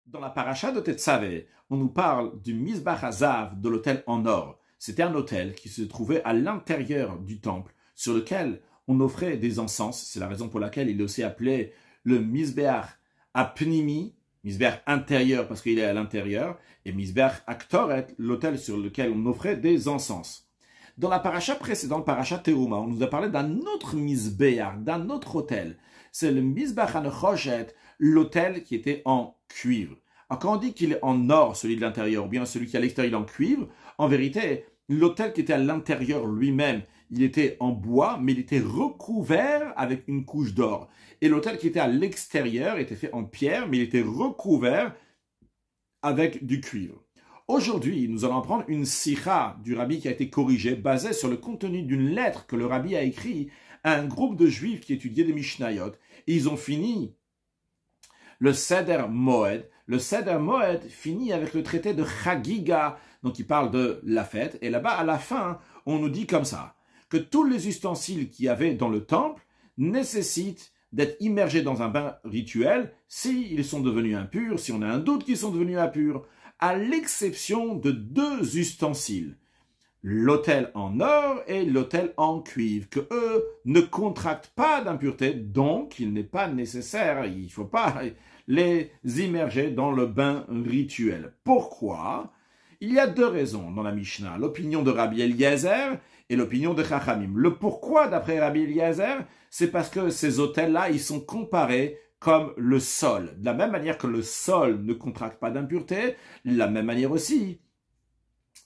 Dans la paracha de Tetzavé, on nous parle du Mizbach Hazav, de l'autel en or. C'était un autel qui se trouvait à l'intérieur du temple, sur lequel on offrait des encens. C'est la raison pour laquelle il est aussi appelé le Mizbeach Apnimi, Mizbeach intérieur parce qu'il est à l'intérieur, et Mizbeach Aktoret, l'autel sur lequel on offrait des encens. Dans la paracha précédente, paracha Teruma, on nous a parlé d'un autre Mizbeach, d'un autre autel. C'est le Mizbeach Anechoshet, l'autel qui était en cuivre. Alors quand on dit qu'il est en or, celui de l'intérieur, ou bien celui qui est à l'extérieur, il est en cuivre, en vérité, l'autel qui était à l'intérieur lui-même, il était en bois, mais il était recouvert avec une couche d'or. Et l'autel qui était à l'extérieur était fait en pierre, mais il était recouvert avec du cuivre. Aujourd'hui, nous allons prendre une sikha du rabbi qui a été corrigée, basée sur le contenu d'une lettre que le rabbi a écrite à un groupe de juifs qui étudiaient des Mishnayot. Et ils ont fini le Seder Moed. Le Seder Moed finit avec le traité de Chagiga, donc il parle de la fête. Et là-bas, à la fin, on nous dit comme ça, que tous les ustensiles qu'il y avait dans le temple nécessitent d'être immergés dans un bain rituel s'ils sont devenus impurs, si on a un doute qu'ils sont devenus impurs, à l'exception de deux ustensiles, l'autel en or et l'autel en cuivre, que eux ne contractent pas d'impureté, donc il n'est pas nécessaire, il ne faut pas les immerger dans le bain rituel. Pourquoi? Il y a deux raisons dans la Mishnah, l'opinion de Rabbi Eliezer et l'opinion de Chachamim. Le pourquoi d'après Rabbi Eliezer, c'est parce que ces autels-là, ils sont comparés comme le sol. De la même manière que le sol ne contracte pas d'impureté, de la même manière aussi,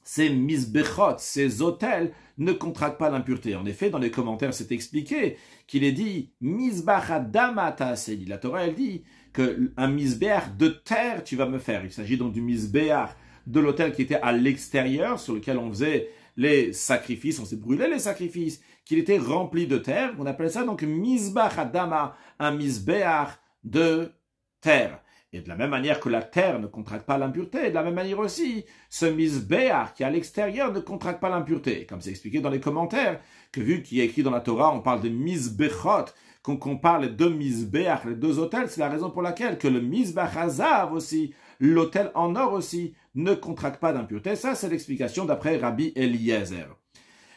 ces misbechot, ces autels, ne contractent pas l'impureté. En effet, dans les commentaires, c'est expliqué qu'il est dit misbach adama ta'aseli. La Torah, elle dit que un misbeach de terre, tu vas me faire. Il s'agit donc du misbeach de l'autel qui était à l'extérieur, sur lequel on faisait les sacrifices, on s'est brûlé les sacrifices, qu'il était rempli de terre. On appelle ça donc misbach adama, un misbeach de terre. Et de la même manière que la terre ne contracte pas l'impureté, de la même manière aussi, ce misbéach qui est à l'extérieur ne contracte pas l'impureté. Comme c'est expliqué dans les commentaires, que vu qu'il y a écrit dans la Torah, on parle de misbechot, qu'on compare les deux misbéach, les deux autels, c'est la raison pour laquelle que le misbach hazav aussi, l'autel en or aussi, ne contracte pas d'impureté. Ça, c'est l'explication d'après Rabbi Eliezer.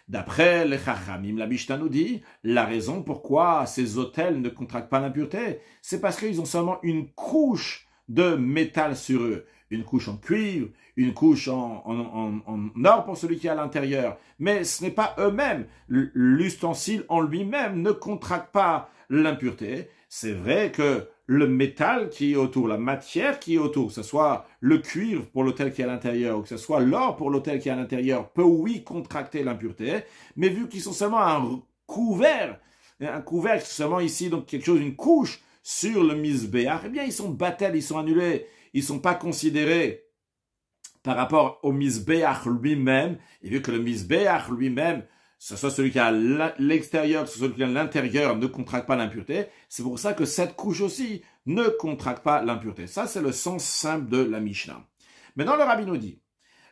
D'après les Chachamim, la Mishnah nous dit, la raison pourquoi ces autels ne contractent pas l'impureté, c'est parce qu'ils ont seulement une couche de métal sur eux. Une couche en cuivre, une couche en or pour celui qui est à l'intérieur. Mais ce n'est pas eux-mêmes. L'ustensile en lui-même ne contracte pas l'impureté. C'est vrai que le métal qui est autour, la matière qui est autour, que ce soit le cuivre pour l'autel qui est à l'intérieur ou que ce soit l'or pour l'autel qui est à l'intérieur, peut oui contracter l'impureté, mais vu qu'ils sont seulement un couvercle seulement ici, donc quelque chose, une couche sur le misbéach, eh bien ils sont battels, ils sont annulés, ils sont pas considérés par rapport au misbéach lui-même, et vu que le misbéach lui-même, que ce soit celui qui est à l'extérieur, que ce soit celui qui est à l'intérieur, ne contracte pas l'impureté. C'est pour ça que cette couche aussi ne contracte pas l'impureté. Ça, c'est le sens simple de la Mishnah. Maintenant, le Rabbi nous dit,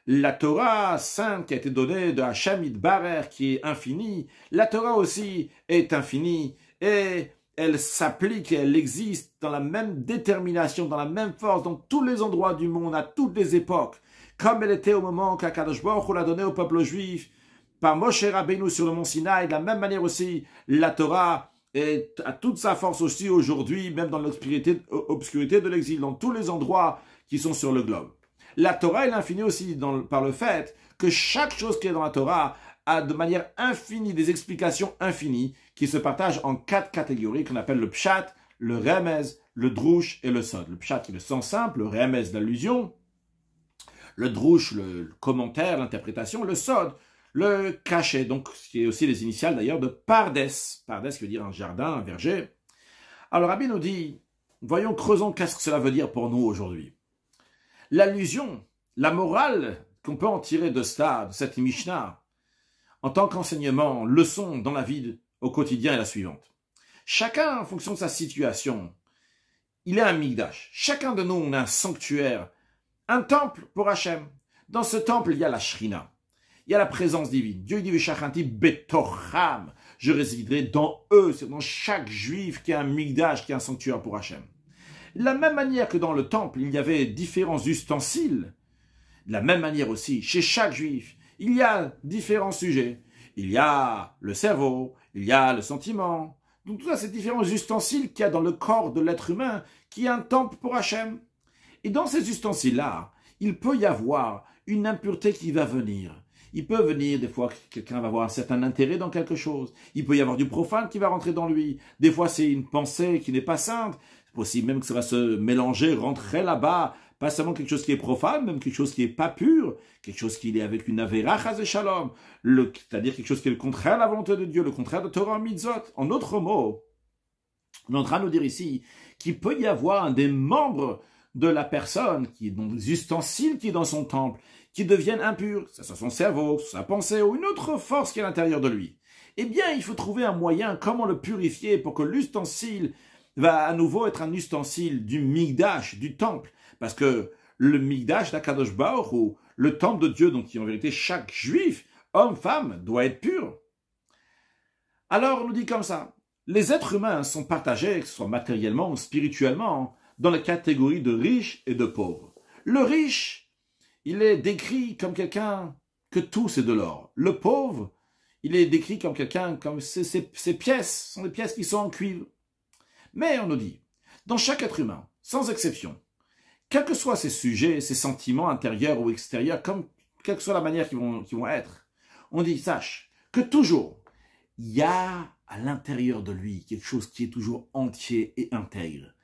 la Torah sainte qui a été donnée de Hachem Yitbarach, qui est infinie, la Torah aussi est infinie, et elle s'applique et elle existe dans la même détermination, dans la même force, dans tous les endroits du monde, à toutes les époques, comme elle était au moment qu'Akadosh Baruch Hu l'a donnée au peuple juif, par Moshe Rabbeinu sur le mont Sinaï, de la même manière aussi, la Torah est à toute sa force aussi aujourd'hui, même dans l'obscurité de l'exil, dans tous les endroits qui sont sur le globe. La Torah est l'infini aussi par le fait que chaque chose qui est dans la Torah a de manière infinie des explications infinies qui se partagent en 4 catégories qu'on appelle le pshat, le remez, le drouche et le sod. Le pshat qui est le sens simple, le remez l'allusion, le drouche le commentaire, l'interprétation, le sod le cachet, donc ce qui est aussi les initiales d'ailleurs de Pardes. Pardes qui veut dire un jardin, un verger. Alors Rabbi nous dit, voyons, creusons qu'est-ce que cela veut dire pour nous aujourd'hui. L'allusion, la morale qu'on peut en tirer de cette Mishnah, en tant qu'enseignement, leçon dans la vie au quotidien est la suivante. Chacun, en fonction de sa situation, il est un migdash. Chacun de nous, on a un sanctuaire, un temple pour Hachem. Dans ce temple, il y a la shrina. Il y a la présence divine. Dieu dit, Veshachanti betocham. Je résiderai dans eux. C'est dans chaque juif qui a un migdash, qui a un sanctuaire pour Hachem. De la même manière que dans le temple, il y avait différents ustensiles, de la même manière aussi, chez chaque juif, il y a différents sujets. Il y a le cerveau, il y a le sentiment. Donc tout ça, c'est différents ustensiles qu'il y a dans le corps de l'être humain, qui est un temple pour Hachem. Et dans ces ustensiles-là, il peut y avoir une impureté qui va venir. Il peut venir, des fois, quelqu'un va avoir un certain intérêt dans quelque chose. Il peut y avoir du profane qui va rentrer dans lui. Des fois, c'est une pensée qui n'est pas sainte. C'est possible même que ça va se mélanger, rentrer là-bas. Pas seulement quelque chose qui est profane, même quelque chose qui n'est pas pur. Quelque chose qui est avec une avéra chas shalom. C'est-à-dire quelque chose qui est le contraire de la volonté de Dieu, le contraire de Torah mitzvot. En d'autres mots, on est en train de nous dire ici qu'il peut y avoir un des membres de la personne, qui est dans les ustensiles qui est dans son temple, qui deviennent impurs, que ce soit son cerveau, sa pensée ou une autre force qui est à l'intérieur de lui. Eh bien, il faut trouver un moyen, comment le purifier pour que l'ustensile va à nouveau être un ustensile du Migdash, du temple. Parce que le Migdash d'Akadosh Baruch Hu, le temple de Dieu, donc qui en vérité chaque juif, homme, femme, doit être pur. Alors on nous dit comme ça, les êtres humains sont partagés, que ce soit matériellement ou spirituellement, dans la catégorie de riches et de pauvres. Le riche, il est décrit comme quelqu'un que tout c'est de l'or. Le pauvre, il est décrit comme quelqu'un, comme ses pièces sont des pièces qui sont en cuivre. Mais on nous dit, dans chaque être humain, sans exception, quels que soient ses sujets, ses sentiments intérieurs ou extérieurs, quelle que soit la manière qu'ils vont être, on dit, sache que toujours, il y a à l'intérieur de lui quelque chose qui est toujours entier et intègre.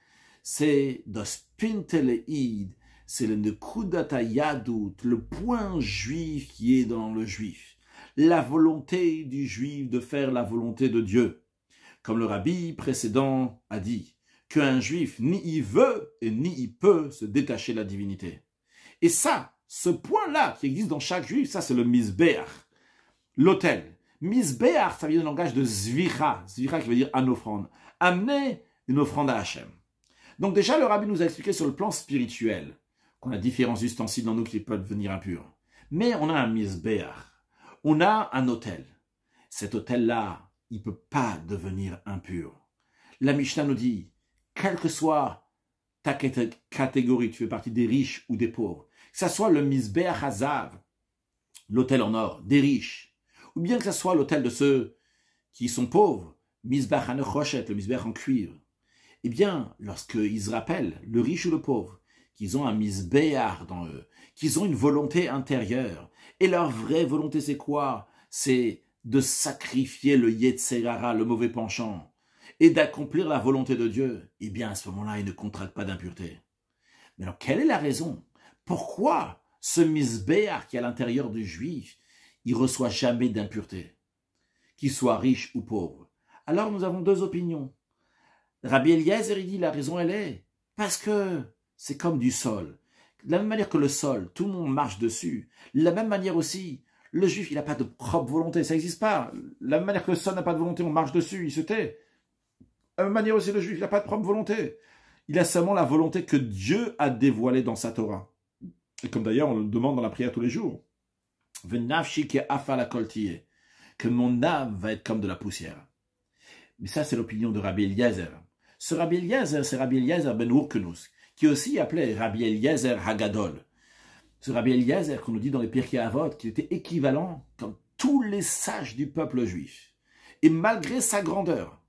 C'est das Pinteleid, c'est le Nekudata Yadut, le point juif qui est dans le juif. La volonté du juif de faire la volonté de Dieu. Comme le rabbi précédent a dit, qu'un juif ni il veut et ni il peut se détacher de la divinité. Et ça, ce point-là qui existe dans chaque juif, ça c'est le Mizbeach, l'autel. Mizbeach, ça vient du langage de Zvicha, Zvicha qui veut dire une offrande. Amener une offrande à Hachem. Donc déjà, le rabbi nous a expliqué sur le plan spirituel qu'on a différents ustensiles dans nous qui peuvent devenir impurs. Mais on a un Mizbeach, on a un autel. Cet autel-là, il ne peut pas devenir impur. La Mishnah nous dit, quelle que soit ta catégorie, tu fais partie des riches ou des pauvres, que ce soit le Mizbeach Hazav, l'autel en or, des riches, ou bien que ce soit l'autel de ceux qui sont pauvres, Mizbeach Hanechoshet, le Mizbeach en cuivre, eh bien, lorsqu'ils se rappellent, le riche ou le pauvre, qu'ils ont un Mizbeach dans eux, qu'ils ont une volonté intérieure, et leur vraie volonté c'est quoi? C'est de sacrifier le Yetzer Hara, le mauvais penchant, et d'accomplir la volonté de Dieu, eh bien à ce moment-là, il ne contracte pas d'impureté. Mais alors, quelle est la raison? Pourquoi ce Mizbeach qui est à l'intérieur du juif, il ne reçoit jamais d'impureté, qu'il soit riche ou pauvre? Alors, nous avons deux opinions. Rabbi Eliezer, il dit, la raison, elle est parce que c'est comme du sol. De la même manière que le sol, tout le monde marche dessus. De la même manière aussi, le juif, il n'a pas de propre volonté, ça n'existe pas. De la même manière que le sol n'a pas de volonté, on marche dessus, il se tait. De la même manière aussi, le juif, il n'a pas de propre volonté. Il a seulement la volonté que Dieu a dévoilée dans sa Torah. Et comme d'ailleurs, on le demande dans la prière tous les jours. Que mon âme va être comme de la poussière. Mais ça, c'est l'opinion de Rabbi Eliezer. Ce Rabbi Eliezer, c'est Rabbi Eliezer ben Urkenus, qui est aussi appelé Rabbi Eliezer Hagadol. Ce Rabbi Eliezer, qu'on nous dit dans les Pirkei Avot, qui était équivalent comme tous les sages du peuple juif. Et malgré sa grandeur,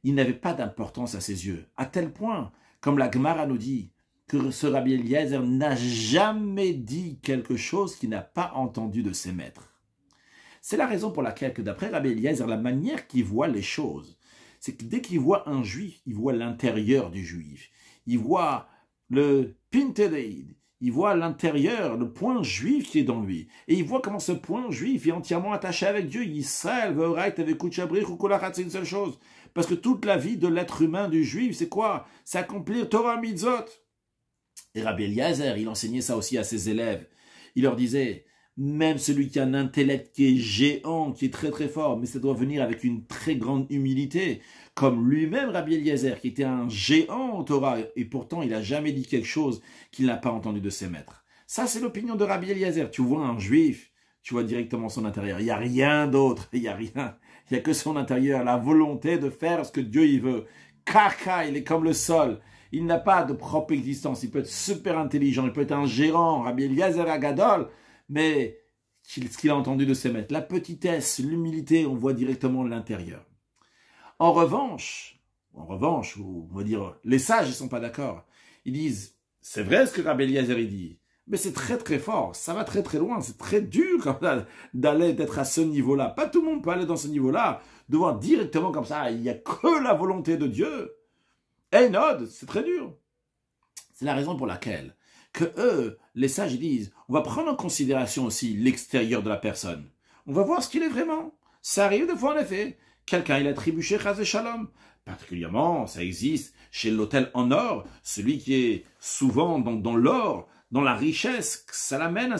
il n'avait pas d'importance à ses yeux, à tel point, comme la Gemara nous dit, que ce Rabbi Eliezer n'a jamais dit quelque chose qu'il n'a pas entendu de ses maîtres. C'est la raison pour laquelle, que d'après Rabbi Eliezer, la manière qu'il voit les choses, c'est que dès qu'il voit un juif, il voit l'intérieur du juif. Il voit le Pintedeid, il voit l'intérieur, le point juif qui est dans lui. Et il voit comment ce point juif est entièrement attaché avec Dieu. Yisrael, Ve'orait, avec Kuchabrich ou Kolachat, c'est une seule chose. Parce que toute la vie de l'être humain du juif, c'est quoi? C'est accomplir Torah Mitzvot. Et Rabbi Eliezer, il enseignait ça aussi à ses élèves. Il leur disait, même celui qui a un intellect qui est géant, qui est très très fort, mais ça doit venir avec une très grande humilité, comme lui-même Rabbi Eliezer, qui était un géant au Torah, et pourtant il n'a jamais dit quelque chose qu'il n'a pas entendu de ses maîtres. Ça, c'est l'opinion de Rabbi Eliezer. Tu vois un juif, tu vois directement son intérieur. Il n'y a rien d'autre, il n'y a rien. Il n'y a que son intérieur, la volonté de faire ce que Dieu il veut. caca, il est comme le sol. Il n'a pas de propre existence. Il peut être super intelligent, il peut être un gérant, Rabbi Eliezer Agadol, mais ce qu'il a entendu de ses maîtres, la petitesse, l'humilité, on voit directement l'intérieur. En revanche, on va dire, les sages ne sont pas d'accord. Ils disent, c'est vrai ce que Rabbi Eliezer dit, mais c'est très très fort, ça va très très loin, c'est très dur d'aller, d'être à ce niveau-là. Pas tout le monde peut aller dans ce niveau-là, de voir directement comme ça, il n'y a que la volonté de Dieu. Nod, c'est très dur. C'est la raison pour laquelle que eux, les sages, disent, on va prendre en considération aussi l'extérieur de la personne. On va voir ce qu'il est vraiment. Ça arrive de fois en effet. Quelqu'un, il a trébuché Chazé Shalom. Particulièrement, ça existe chez l'autel en or, celui qui est souvent dans l'or, dans la richesse, ça l'amène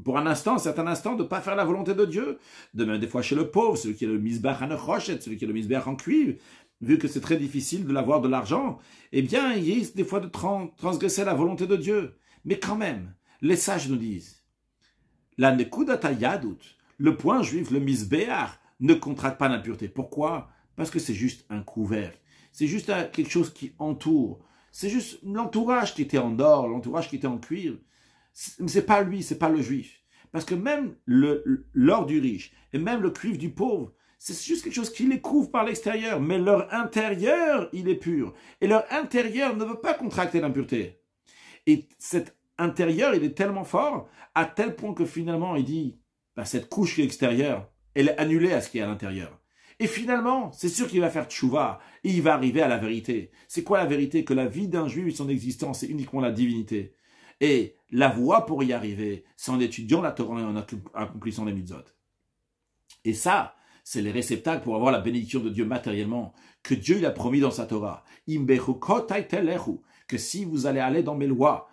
pour un certain instant, de ne pas faire la volonté de Dieu. De même, des fois chez le pauvre, celui qui est le misbach en rochet, celui qui est le misbach en cuivre, vu que c'est très difficile de l'avoir de l'argent, eh bien, il risque des fois de transgresser la volonté de Dieu. Mais quand même, les sages nous disent, la nekudata yadut, le point juif, le misbéach, ne contracte pas l'impureté. Pourquoi? Parce que c'est juste un couvercle. C'est juste quelque chose qui entoure. C'est juste l'entourage qui était en or, l'entourage qui était en cuivre. C'est pas lui, c'est pas le juif. Parce que même l'or du riche et même le cuivre du pauvre, c'est juste quelque chose qui les couvre par l'extérieur. Mais leur intérieur, il est pur. Et leur intérieur ne veut pas contracter l'impureté. Et cet intérieur, il est tellement fort, à tel point que finalement, il dit, bah, cette couche qui est extérieure, elle est annulée à ce qui est à l'intérieur. Et finalement, c'est sûr qu'il va faire tchouva, et il va arriver à la vérité. C'est quoi la vérité? Que la vie d'un juif et son existence, c'est uniquement la divinité. Et la voie pour y arriver, c'est en étudiant la Torah et en accomplissant les mitzvot. Et ça, c'est les réceptacles pour avoir la bénédiction de Dieu matériellement, que Dieu il a promis dans sa Torah. Que si vous allez aller dans mes lois,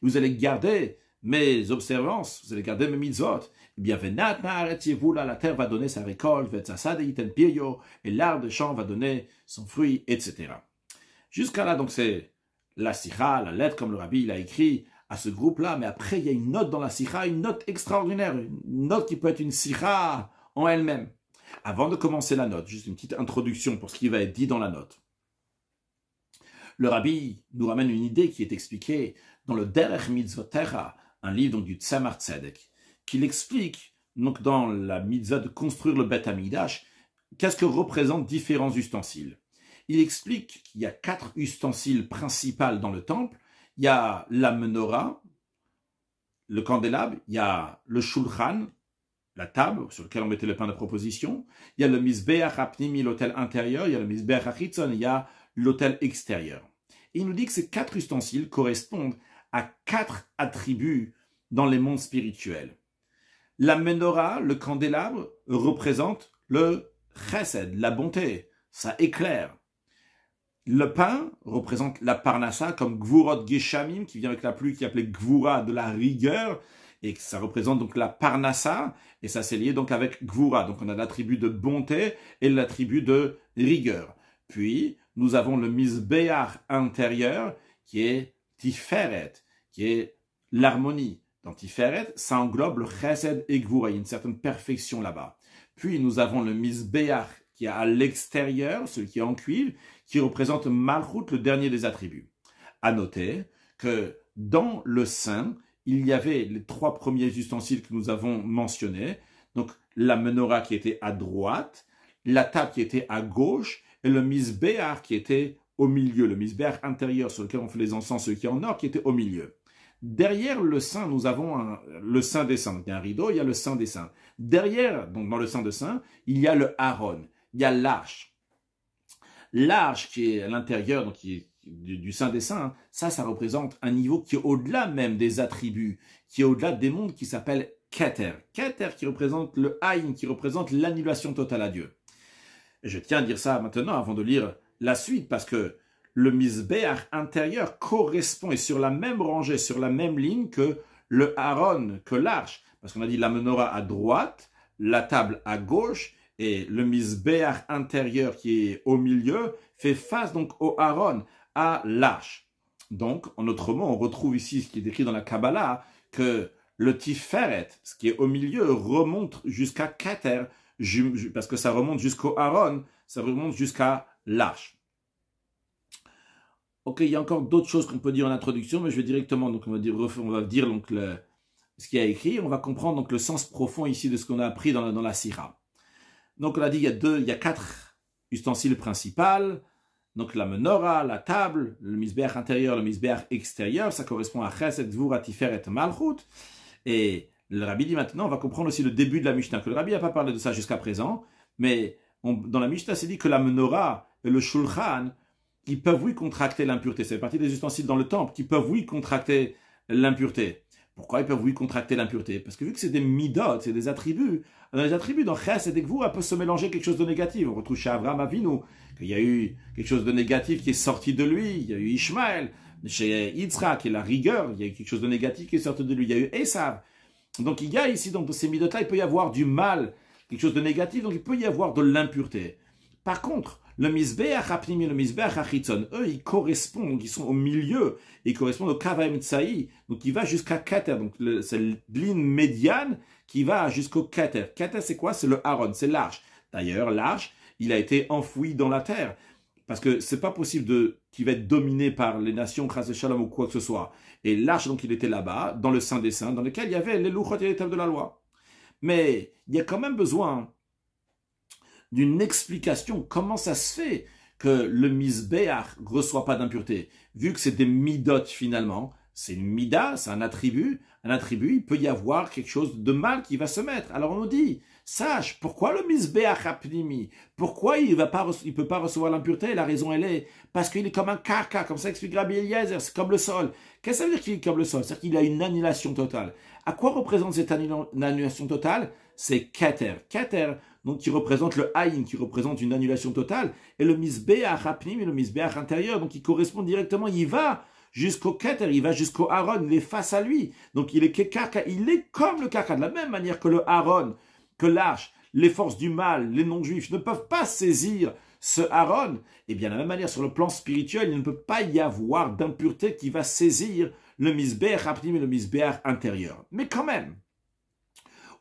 vous allez garder mes observances, vous allez garder mes mitzvot, eh bien, la terre va donner sa récolte, et l'arbre de champ va donner son fruit, etc. Jusqu'à là, donc, c'est la sikha, la lettre, comme le rabbi il a écrit à ce groupe-là, mais après, il y a une note dans la sikha, une note extraordinaire, une note qui peut être une sikha en elle-même. Avant de commencer la note, juste une petite introduction pour ce qui va être dit dans la note. Le rabbi nous ramène une idée qui est expliquée dans le Derech Mitzvotecha, un livre donc, du Tzemar Tzedek, qu'il explique donc dans la mitzvah de construire le Beth Amikdash, qu'est-ce que représentent différents ustensiles. Il explique qu'il y a 4 ustensiles principaux dans le temple. Il y a la menorah, le candélabre, il y a le shulchan, la table sur laquelle on mettait le pain de proposition, il y a le mizbeach hapnimi, l'autel intérieur, il y a le mizbeach hachitzon, il y a l'autel extérieur. Et il nous dit que ces 4 ustensiles correspondent à 4 attributs dans les mondes spirituels. La menorah, le candélabre, représente le chesed, la bonté, ça éclaire. Le pain représente la parnassa comme gvurot geshamim, qui vient avec la pluie, qui est appelée gvura, de la rigueur, et ça représente donc la parnassa, et ça c'est lié donc avec gvura. Donc on a l'attribut de bonté et l'attribut de rigueur. Puis nous avons le mizbeach intérieur, qui est tiferet, qui est l'harmonie. Dans tiferet, ça englobe le chesed et gvura, il y a une certaine perfection là-bas. Puis nous avons le mizbeach qui est à l'extérieur, celui qui est en cuivre, qui représente Malchut, le dernier des attributs. À noter que dans le sein, il y avait les 3 premiers ustensiles que nous avons mentionnés, donc la menorah qui était à droite, la table qui était à gauche, et le misbéach qui était au milieu, le misbéach intérieur sur lequel on fait les encens, celui qui est en or, qui était au milieu. Derrière le sein, nous avons le sein des saints. Il y a un rideau, il y a le sein des saints. Derrière, donc dans le sein de saints, il y a le Aaron, il y a l'arche. L'arche qui est à l'intérieur, donc qui est du sein des saints, ça représente un niveau qui est au-delà même des attributs, qui est au-delà des mondes, qui s'appelle Keter. Keter qui représente le Haïn, qui représente l'annulation totale à Dieu. Et je tiens à dire ça maintenant avant de lire la suite, parce que le Mizbeach intérieur correspond, et sur la même rangée, sur la même ligne que le Aaron, que l'arche. Parce qu'on a dit la menorah à droite, la table à gauche, et le Mizbeach intérieur qui est au milieu fait face donc au Aaron, à l'arche. Donc, en autre mot, on retrouve ici ce qui est écrit dans la Kabbalah, que le Tiferet, ce qui est au milieu, remonte jusqu'à Keter, parce que ça remonte jusqu'au Aaron, ça remonte jusqu'à l'arche. Ok, il y a encore d'autres choses qu'on peut dire en introduction, mais je vais directement, donc on va dire donc ce qu'il y a écrit, on va comprendre donc le sens profond ici de ce qu'on a appris dans la sira. Donc on a dit il y a 4 ustensiles principaux, donc la menorah, la table, le misbeach intérieur, le misbeach extérieur, ça correspond à Chesed, Gvura, Tiferet, Malchut. Et le Rabbi dit maintenant, on va comprendre aussi le début de la Mishnah, que le Rabbi n'a pas parlé de ça jusqu'à présent, mais dans la Mishnah, c'est dit que la menorah et le shulchan, ils peuvent oui contracter l'impureté. C'est partie des ustensiles dans le temple qui peuvent oui contracter l'impureté. Pourquoi ils peuvent oui contracter l'impureté? Parce que vu que c'est des midot, c'est des attributs, dans les attributs, dans Chesed et Gvura, peut se mélanger quelque chose de négatif. On retrouve chez Avraham Avinu qu'il y a eu quelque chose de négatif qui est sorti de lui. Il y a eu Ishmaël. Chez Yitzhak, il y a la rigueur, il y a eu quelque chose de négatif qui est sorti de lui. Il y a eu Esav. Donc il y a ici, donc, dans ces midot-là, il peut y avoir du mal, quelque chose de négatif, donc il peut y avoir de l'impureté. Par contre, le misbeach apnimi et le misbeach achitzon, eux, ils correspondent, donc ils sont au milieu, ils correspondent au kavaim tsaï, donc il va jusqu'à Keter, donc c'est la ligne médiane qui va jusqu'au Keter. Keter, c'est quoi? C'est le Aaron, c'est l'arche. D'ailleurs, l'arche, il a été enfoui dans la terre, parce que c'est pas possible qu'il va être dominé par les nations, Chas Shalom ou quoi que ce soit. Et l'arche, donc, il était là-bas, dans le Saint des Saints, dans lequel il y avait les louchot et les tables de la loi. Mais il y a quand même besoin d'une explication. Comment ça se fait que le misbeach ne reçoit pas d'impureté? Vu que c'est des midot finalement, c'est une mida, c'est un attribut, il peut y avoir quelque chose de mal qui va se mettre. Alors on nous dit, sache, pourquoi le misbeach apnimi? Pourquoi il peut pas recevoir l'impureté? La raison elle est, parce qu'il est comme un karka, comme ça explique Rabbi Eliezer, c'est comme le sol. Qu'est-ce que ça veut dire qu'il est comme le sol? C'est-à-dire qu'il a une annulation totale. À quoi représente cette annulation totale? C'est Keter. Keter, donc qui représente le Haïn, qui représente une annulation totale, et le misbeach apnim et le misbeach intérieur, donc il correspond directement, il va jusqu'au Keter, il va jusqu'au Aaron, il est face à lui, donc il est Kekarka, il est comme le Karka, de la même manière que le Aaron, que l'arche, les forces du mal, les non-juifs ne peuvent pas saisir ce Aaron, et bien de la même manière sur le plan spirituel, il ne peut pas y avoir d'impureté qui va saisir le misbeach apnim et le misbeach intérieur. Mais quand même,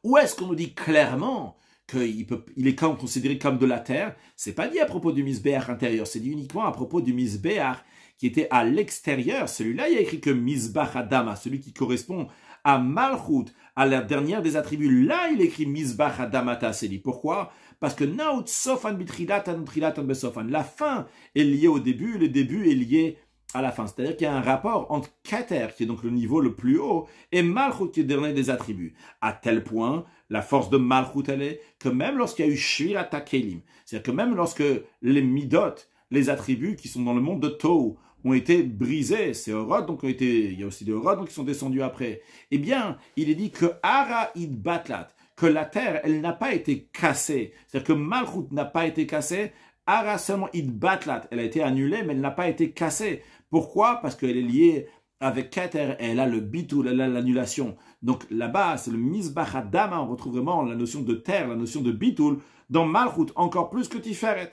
où est-ce qu'on nous dit clairement qu'il est considéré comme de la terre? C'est pas dit à propos du misbeach intérieur, c'est dit uniquement à propos du misbeach qui était à l'extérieur. Celui-là, il y a écrit que misbach adama, celui qui correspond à Malchut, à la dernière des attributs. Là, il écrit misbach adamata, c'est dit. Pourquoi? Parce que naut sofan bitrilatan trilatan besofan. La fin est liée au début, le début est lié à la fin. C'est-à-dire qu'il y a un rapport entre Keter, qui est donc le niveau le plus haut, et Malchut, qui est le dernier des attributs. À tel point, la force de Malchut, elle est que même lorsqu'il y a eu Shvirat HaKelim, c'est-à-dire que même lorsque les midot, les attributs qui sont dans le monde de Tohu, ont été brisés, ces Orod, donc il y a aussi des Orod, donc qui sont descendus après. Eh bien, il est dit que Ara id batlat, que la terre, elle n'a pas été cassée. C'est-à-dire que Malchut n'a pas été cassée, Ara seulement id batlat, elle a été annulée, mais elle n'a pas été cassée. Pourquoi? Parce qu'elle est liée avec Keter, et elle a le bitul, elle a l'annulation. Donc là-bas, c'est le misbach adama, on retrouve vraiment la notion de terre, la notion de bitul, dans Malchut, encore plus que Tiferet.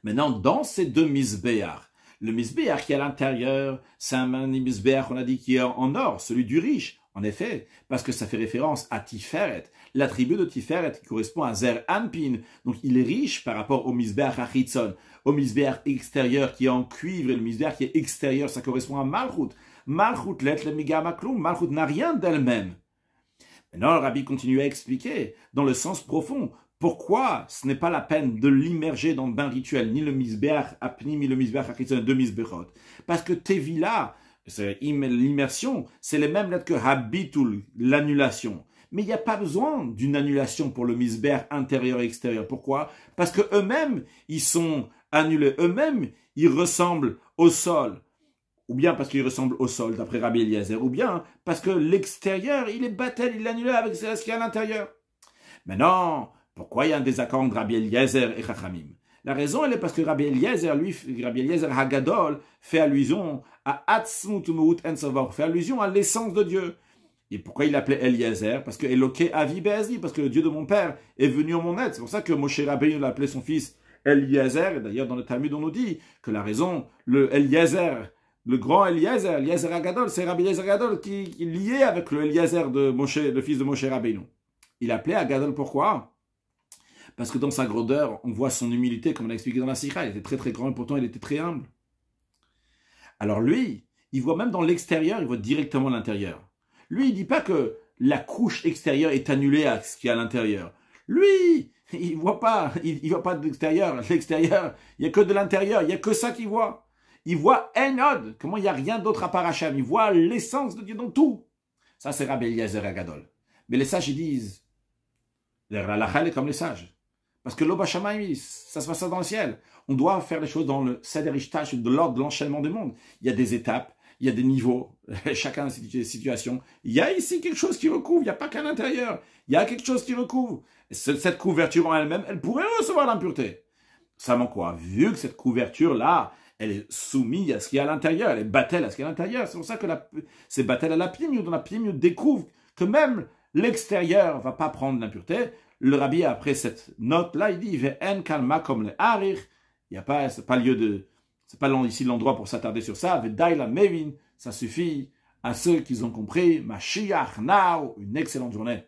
Maintenant, dans ces deux misbeach, le misbeach qui est à l'intérieur, c'est un misbeach, on a dit, qui est en or, celui du riche. En effet, parce que ça fait référence à Tiferet, l'attribut de Tiferet qui correspond à Zer Anpin. Donc il est riche par rapport au misbeach Achitzon, au misbeach extérieur qui est en cuivre, et le misbeach qui est extérieur, ça correspond à Malchut. Malchut let le migamaklum, Malchut n'a rien d'elle-même. Maintenant, le Rabbi continue à expliquer, dans le sens profond, pourquoi ce n'est pas la peine de l'immerger dans le bain rituel, ni le misbeach apnim, ni le misbeach achitzon, deux misbechot. Parce que Tevila, l'immersion, c'est les mêmes lettres que habitul, l'annulation. Mais il n'y a pas besoin d'une annulation pour le misbeach intérieur et extérieur. Pourquoi? Parce que eux-mêmes, ils sont annulés. Eux-mêmes, ils ressemblent au sol. Ou bien parce qu'ils ressemblent au sol, d'après Rabbi Eliezer. Ou bien parce que l'extérieur, il est battel, il l'annule avec ce qu'il y a à l'intérieur. Maintenant, pourquoi il y a un désaccord entre Rabbi Eliezer et Chachamim? La raison, elle est parce que Rabbi Eliezer Hagadol, fait allusion à Atzmut Muut Ensavor, fait allusion à l'essence de Dieu. Et pourquoi il l'appelait Eliezer? Parce que Eloké Avi Be'ezli, parce que le Dieu de mon père est venu en mon aide. C'est pour ça que Moshe Rabbeinu l'a appelé son fils Eliezer. Et d'ailleurs, dans le Talmud, on nous dit que la raison, le Eliezer, le grand Eliezer, Eliezer Hagadol, c'est Rabbi Eliezer Hagadol qui est lié avec le Eliezer de Moshe, le fils de Moshe Rabbeinu. Il appelait Hagadol pourquoi? Parce que dans sa grandeur, on voit son humilité, comme on a expliqué dans la Sikha. Il était très très grand et pourtant il était très humble. Alors lui, il voit même dans l'extérieur, il voit directement l'intérieur. Lui, il dit pas que la couche extérieure est annulée à ce qu'il y a à l'intérieur. Lui, il voit pas de l'extérieur. L'extérieur, il n'y a que de l'intérieur, il n'y a que ça qu'il voit. Il voit Enod, comment il n'y a rien d'autre à part Hachem. Il voit l'essence de Dieu dans tout. Ça, c'est Rabbi Eliezer Agadol. Mais les sages, ils disent, la halakha est comme les sages. Parce que l'Oba Shamayim, ça se passe dans le ciel. On doit faire les choses dans le Seder Ishtash, de l'ordre de l'enchaînement des mondes. Il y a des étapes, il y a des niveaux, chacun a ses situations. Il y a ici quelque chose qui recouvre, il n'y a pas qu'à l'intérieur. Il y a quelque chose qui recouvre. Cette couverture en elle-même, elle pourrait recevoir l'impureté. Ça manque quoi? Vu que cette couverture-là, elle est soumise à ce qu'il y a à l'intérieur, elle est battelle à ce qu'il y a à l'intérieur. C'est pour ça que c'est battelle à la plimut. Dans la plimut découvre que même l'extérieur ne va pas prendre l'impureté. Le rabbi, après cette note-là, il dit Ve'en kalma comme le harir. Il n'y a pas, c'est pas ici l'endroit pour s'attarder sur ça. Ve'dai la mevin. Ça suffit à ceux qui ont compris. Mashiach now. Une excellente journée.